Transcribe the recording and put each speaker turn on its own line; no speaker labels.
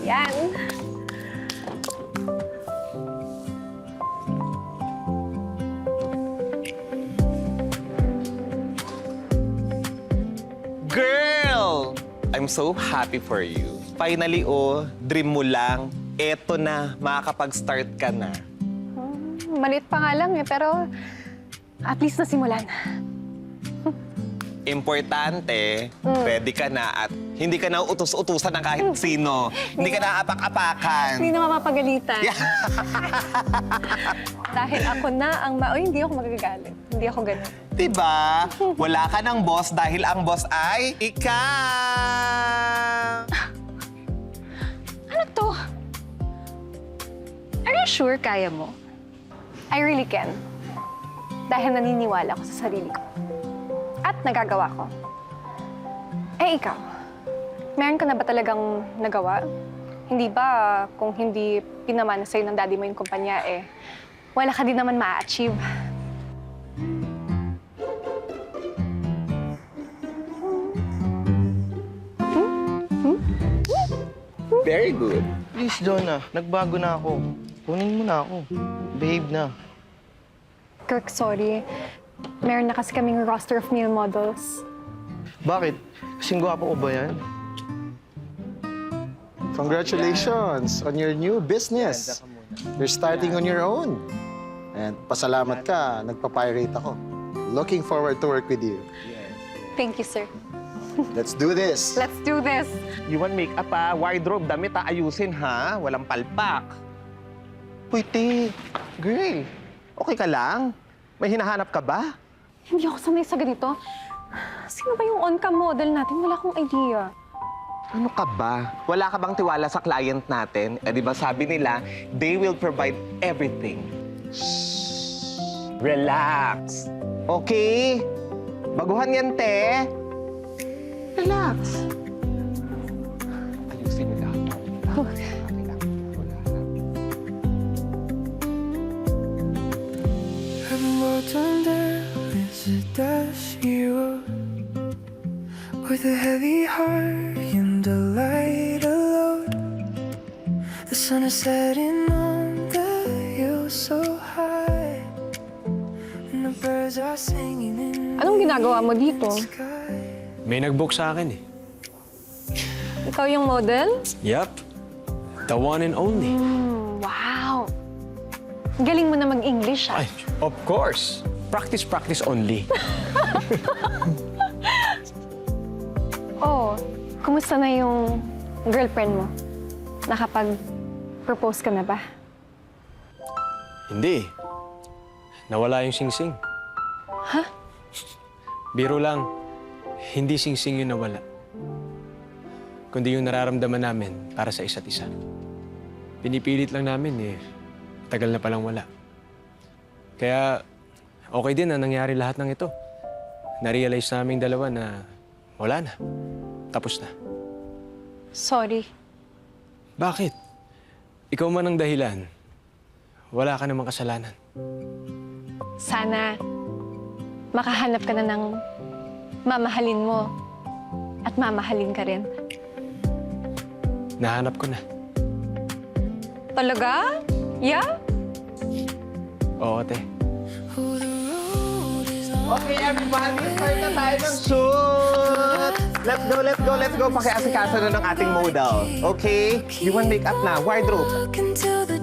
Yan.
Girl! I'm so happy for you. Finally, dream mo lang. Eto na, makakapag-start ka na.
Maliit pa nga lang pero at least nasimulan.
Importante, ready ka na at hindi ka na utos-utusan ng kahit sino. Hindi ka na apak-apakan.
Hindi na mapapagalitan. Dahil ako na ang hindi ako magagalit. Hindi ako ganun.
Diba? Wala ka ng boss dahil ang boss ay ikaw.
Ano to? Are you sure kaya mo? I really can. Dahil naniniwala ko sa sarili ko. At nagagawa ko. Eh, ikaw? Meron ka na ba talagang nagawa? Hindi ba kung hindi pinamana sa'yo ng daddy mo yung kumpanya, wala ka din naman ma-achieve?
Very good.
Please, Jonah. Nagbago na ako. Kunin mo na ako. Babe na.
Kirk, sorry. Meron na kasi kaming roster of male models.
Bakit? Kasing gwapo ko ba yan?
Congratulations on your new business. You're starting on your own. And pasalamat ka, nagpa-pirate ako. Looking forward to work with you.
Thank you, sir.
Let's do this.
Let's do this!
You want makeup wardrobe, damit ayusin ha? Walang palpak. Pwede. Girl, okay ka lang? May hinahanap ka ba?
Hindi ako sanay sa ganito. Sino ba yung on-cam model natin? Wala akong idea.
Ano ka ba? Wala ka bang tiwala sa client natin? Di ba sabi nila, they will provide everything. Shh. Relax. Okay? Baguhan yan, te. Relax. Ayusin mo lang. Okay lang. Wala lang.
I've walked under this dusty road with a heavy heart and a light alone. The sun is setting on the hill so high, and the birds are singing in
Anong ginagawa mo dito?
the sky.
May nag-book sa akin eh.
Ikaw yung model?
Yup. The one and only.
Wow! Galing mo na mag-English,
Ay, of course. Practice, practice only.
Oh, kumusta na yung girlfriend mo? Nakapag-propose ka na ba?
Hindi. Nawala yung sing-sing.
Ha?
Biro lang, hindi sing-sing yung nawala. Kundi yung nararamdaman namin para sa isa't isa. Pinipilit lang namin tagal na palang wala. Kaya okay din na nangyari lahat ng ito. Na-realize naming dalawa na wala na. Tapos na.
Sorry.
Bakit? Ikaw man ang dahilan. Wala ka namang kasalanan.
Sana makahanap ka na ng mamahalin mo at mamahalin ka rin.
Nahanap ko na.
Talaga? Yeah?
Oo, ate.
Oh, the road is long.
Okay, everybody, start na tayo ng shoot! Let's go, let's go, let's go. Pakiasikaso na ng ating model. Okay? You want makeup na, wardrobe.
Look until the